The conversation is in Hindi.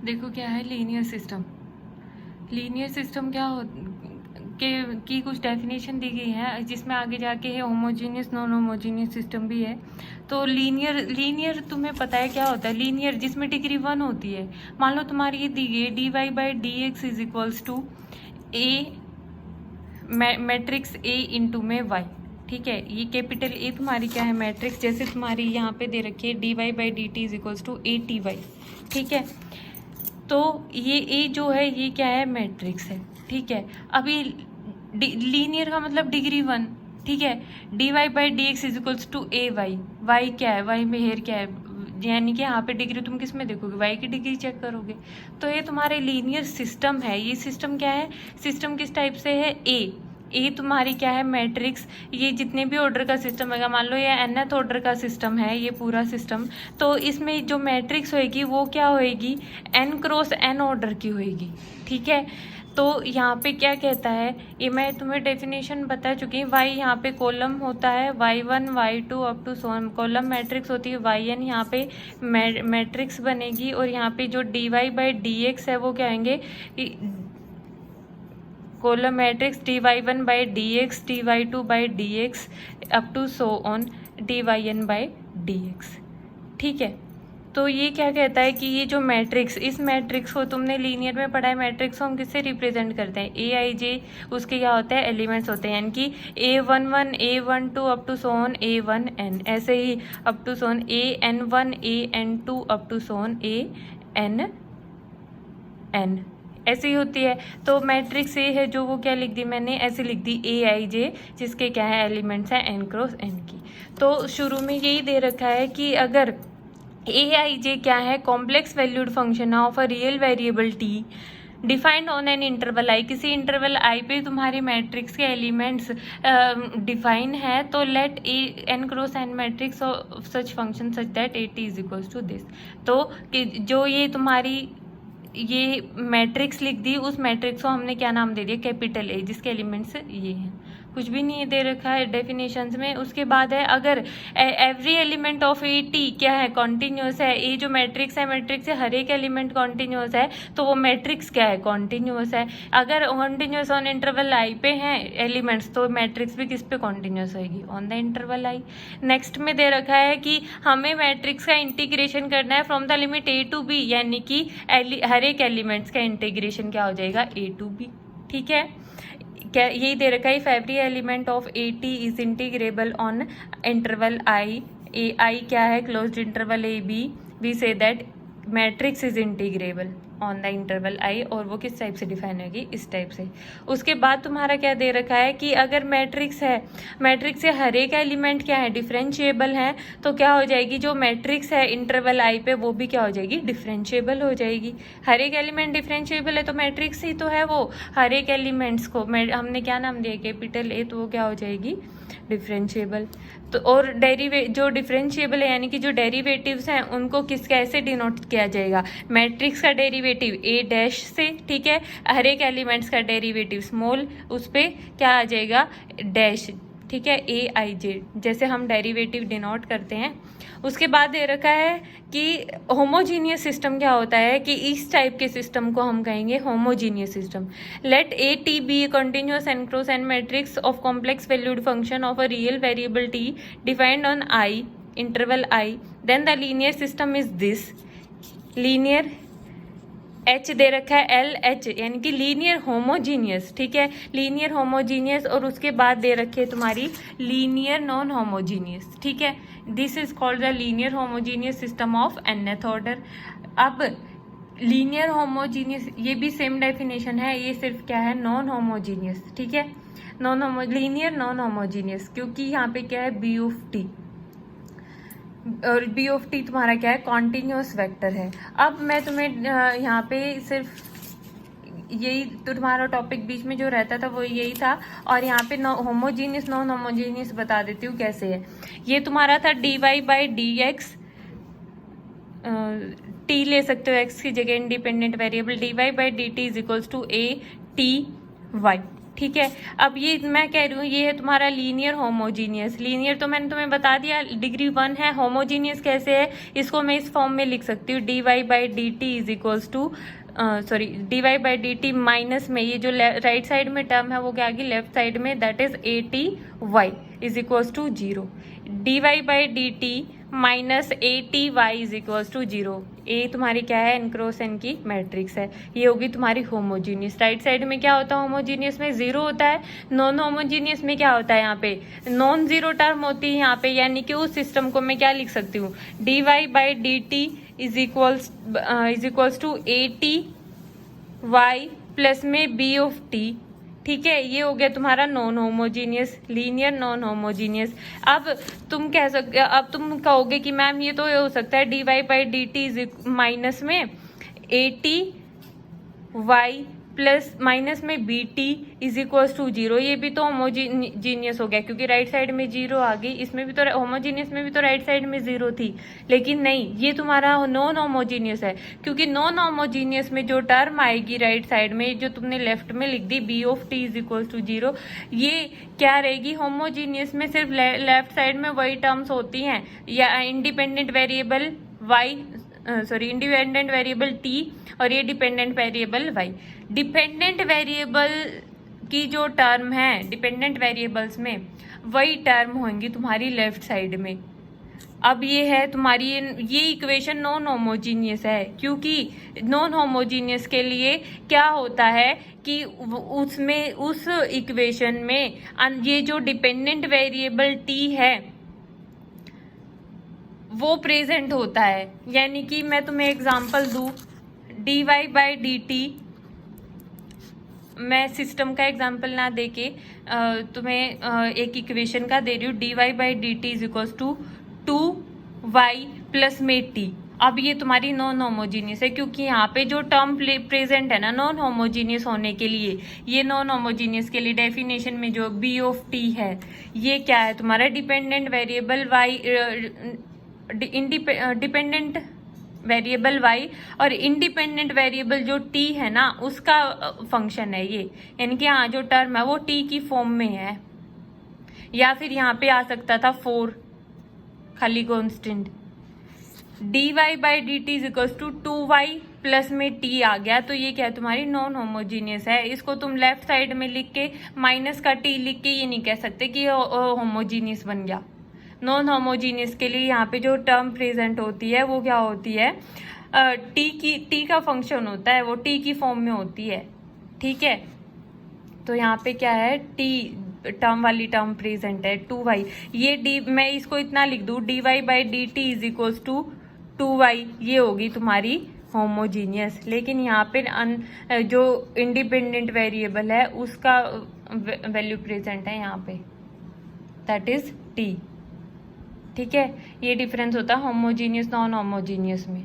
देखो क्या है लीनियर सिस्टम। लीनियर सिस्टम क्या हो की कुछ डेफिनेशन दी गई है, जिसमें आगे जाके है होमोजीनियस नॉन होमोजीनियस सिस्टम भी है। तो लीनियर तुम्हें पता है क्या होता है? लीनियर जिसमें डिग्री 1 होती है। मान लो तुम्हारी ये दी गई dy by D X is equals to A matrix A into में y। ठीक है, ये कैपिटल ए तुम्हारी क्या है? मैट्रिक्स। जैसे तुम्हारी यहाँ पे दे रखी है dy by D T is equals to A T Y. ठीक है, तो ये ए जो है ये क्या है? मैट्रिक्स है। ठीक है, अभी लीनियर का मतलब डिग्री 1। ठीक है, dy by D X is equals to A Y. Y क्या है? वाई में हेयर क्या है? यानी कि यहाँ पे डिग्री तुम किस में देखोगे? वाई की डिग्री चेक करोगे। तो ये तुम्हारे लीनियर सिस्टम है। ये सिस्टम क्या है? सिस्टम किस टाइप से है? ए तुम्हारी क्या है? मैट्रिक्स। ये जितने भी ऑर्डर का सिस्टम है, मान लो ये nth ऑर्डर का सिस्टम है ये पूरा सिस्टम, तो इसमें जो मैट्रिक्स होएगी वो क्या होएगी? n क्रॉस n ऑर्डर की होएगी। ठीक है, तो यहाँ पे क्या कहता है, ये मैं तुम्हें डेफिनेशन बता चुकी हूँ। वाई यहाँ पे कॉलम होता है, y1 y2 up to so on. Column matrix होती है, yn यहाँ पे मैट्रिक्स बनेगी, और यहाँ पे जो dy बाई डी एक्स है वो क्या आएंगे? Column matrix dy1 by D X, dy2 by D X up to so on dyn by D X. ठीक है, तो ये क्या कहता है कि ये जो मैट्रिक्स, इस मैट्रिक्स को तुमने लीनियर में पढ़ा है। मैट्रिक्स को हम किससे रिप्रेजेंट करते हैं? ए आई जे, उसके क्या होते हैं? एलिमेंट्स होते हैं, यानी कि A11 A12 up to so on A1n, ऐसे ही up to so on AN1 AN2 up to so on ANn, ऐसी होती है। तो मैट्रिक्स ए है जो वो क्या लिख दी मैंने? ऐसे लिख दी ए आई जे, जिसके क्या है? एलिमेंट्स हैं n क्रॉस n की। तो शुरू में यही दे रखा है कि अगर ए आई जे क्या है? Complex valued function of a real variable T defined on an interval I. किसी इंटरवल आई पे तुम्हारी मैट्रिक्स के एलिमेंट्स डिफाइन है, तो let A N cross N matrix of such function such that A T is equals to this. तो जो ये तुम्हारी ये मैट्रिक्स लिख दी, उस मैट्रिक्स को हमने क्या नाम दे दिया? कैपिटल ए, जिसके एलिमेंट्स ये हैं। कुछ भी नहीं दे रखा है डेफिनेशंस में। उसके बाद है अगर every element of A T क्या है? कॉन्टिन्यूस है। ये जो मैट्रिक्स है, मैट्रिक्स से हर एक एलिमेंट कॉन्टिन्यूस है, तो वो मैट्रिक्स क्या है? कॉन्टिन्यूस है। अगर कॉन्टिन्यूस ऑन इंटरवल आई पे हैं एलिमेंट्स, तो मैट्रिक्स भी किस पे कॉन्टिन्यूस होगी? On the interval I. Next में दे रखा है कि हमें मैट्रिक्स का इंटीग्रेशन करना है from the limit A to B, यानी कि हर एक एलिमेंट्स का इंटीग्रेशन क्या हो जाएगा? A to B. ठीक है, क्या यही दे रखा है? If every element of A T is integrable on interval I, A I क्या है? Closed interval A B, we say that matrix is integrable on the interval I. और वो किस टाइप से डिफाइन होगी? इस टाइप से। उसके बाद तुम्हारा क्या दे रखा है कि अगर मैट्रिक्स है, मैट्रिक्स से हर एक एलिमेंट क्या है? डिफरेंशिएबल है, तो क्या हो जाएगी? जो मैट्रिक्स है इंटरवल आई पे, वो भी क्या हो जाएगी? डिफरेंशिएबल हो जाएगी। हर एक एलिमेंट डिफरेंशिएबल है, तो मैट्रिक्स ही तो है वो। हर एक एलिमेंट्स को हमने क्या नाम दिया? कैपिटल ए, तो वो क्या हो जाएगी? डिफरेंशिएबल। तो और जो डिफरेंशिएबल है, यानी कि जो डेरिवेटिव्स हैं, उनको कैसे डिनोट किया जाएगा? मैट्रिक्स का डेरिवेटिव ए डैश से। ठीक है, हर एक एलिमेंट्स का डेरिवेटिव स्मॉल, उस पर क्या आ जाएगा? डैश। ठीक है, ए आई जे, जैसे हम डेरिवेटिव डिनोट करते हैं। उसके बाद दे रखा है कि होमोजीनियस सिस्टम क्या होता है? कि इस टाइप के सिस्टम को हम कहेंगे homogeneous system. Let A T B A continuous N cross N matrix of complex valued function of a real variable T defined on I, interval I, then the linear system is this. Linear H दे रखा है, एल एच, यानी कि लीनियर होमोजीनियस। ठीक है, लीनियर होमोजीनियस। और उसके बाद दे रखी है तुम्हारी लीनियर नॉन होमोजीनियस। ठीक है, this is called the linear homogeneous system of nth order. अब लीनियर होमोजीनियस, ये भी सेम डेफिनेशन है, ये सिर्फ क्या है? Non homogeneous. ठीक है, लीनियर नॉन होमोजीनियस, क्योंकि यहाँ पे क्या है? बी ऑफ टी, और बी ऑफ टी तुम्हारा क्या है? कॉन्टिन्यूस वेक्टर है। अब मैं तुम्हें यहाँ पे सिर्फ यही तो तुम्हारा टॉपिक बीच में जो रहता था वो यही था, और यहाँ पे होमोजीनियस नॉन होमोजीनियस बता देती हूँ कैसे है। ये तुम्हारा था D Y by D X, T ले सकते हो एक्स की जगह independent variable, D Y by D T is equals to A T Y. ठीक है। अब ये मैं कह रही हूँ ये है तुम्हारा लीनियर होमोजीनियस। लीनियर तो मैंने तुम्हें बता दिया डिग्री 1 है। होमोजीनियस कैसे है, इसको मैं इस फॉर्म में लिख सकती हूँ, dy by D T is equals to dy by D T minus में ये जो राइट साइड में टर्म है वो क्या आ गई लेफ्ट साइड में, that is A T Y is equals to 0। dy by D T minus A T Y is equals to 0। A तुम्हारी क्या है, एन क्रॉस एन की मैट्रिक्स है। ये होगी तुम्हारी होमोजीनियस। राइट साइड में क्या होता है, होमोजीनियस में 0 होता है। नॉन होमोजीनियस में क्या होता है, यहाँ पे नॉन जीरो टर्म होती है यहाँ पे, यानी कि उस सिस्टम को मैं क्या लिख सकती हूँ, dy by D T is equals to A T Y plus में बी ऑफ टी। ठीक है, ये हो गया तुम्हारा non homogeneous, linear non homogeneous. अब तुम तुम कहोगे कि मैम ये तो हो सकता है dy by D T minus में A T Y plus minus में B T is equals to 0। ये भी तो होमोजीनियस हो गया क्योंकि राइट साइड में 0 आ गई। इसमें भी तो होमोजीनियस में भी तो राइट साइड में 0 थी, लेकिन नहीं, ये तुम्हारा नॉन होमोजीनियस है क्योंकि नॉन होमोजीनियस में जो टर्म आएगी राइट साइड में, जो तुमने लेफ्ट में लिख दी B of T is equals to 0, ये क्या रहेगी, होमोजीनियस में सिर्फ लेफ्ट साइड में वही टर्म्स होती हैं, या independent variable independent variable T और ये dependent variable Y. Dependent variable की जो टर्म है डिपेंडेंट वेरिएबल्स में वही टर्म होंगी तुम्हारी लेफ्ट साइड में। अब ये है तुम्हारी ये इक्वेशन नॉन होमोजीनियस है क्योंकि नॉन होमोजीनियस के लिए क्या होता है कि उसमें उस इक्वेशन में ये जो डिपेंडेंट वेरिएबल टी है वो प्रेजेंट होता है। यानी कि मैं तुम्हें एग्जांपल दूं, dy बाई डी टी, मैं सिस्टम का एग्जांपल ना देके तुम्हें एक इक्वेशन का दे रही हूँ, dy by D T is equals to 2y plus में t। अब ये तुम्हारी नॉन होमोजीनियस है क्योंकि यहाँ पे जो टर्म प्रेजेंट है ना नॉन होमोजीनियस होने के लिए, ये नॉन होमोजीनियस के लिए डेफिनेशन में जो b ऑफ t है ये क्या है तुम्हारा dependent variable y, dependent variable y और इंडिपेंडेंट वेरिएबल जो t है ना उसका फंक्शन है ये, यानी कि यहाँ जो टर्म है वो t की फॉर्म में है, या फिर यहाँ पे आ सकता था 4 खाली constant. dy by D T is equal to 2y plus में t आ गया, तो ये क्या तुम्हारी नॉन होमोजीनियस है। इसको तुम लेफ्ट साइड में लिख के माइनस का t लिख के ये नहीं कह सकते कि होमोजीनियस बन गया। नॉन होमोजीनियस के लिए यहाँ पे जो टर्म प्रेजेंट होती है वो क्या होती है, टी का फंक्शन होता है, वो टी की फॉर्म में होती है। ठीक है, तो यहाँ पे क्या है, टी टर्म वाली टर्म प्रेजेंट है 2y। ये डी मैं इसको इतना लिख दूँ, dy by D T is equals to 2y, ये होगी तुम्हारी होमोजीनियस। लेकिन यहाँ पे जो इंडिपेंडेंट वेरिएबल है उसका वैल्यू प्रेजेंट है यहाँ पे, दैट इज t। ठीक है, ये डिफरेंस होता है होमोजीनियस नॉन होमोजीनियस में।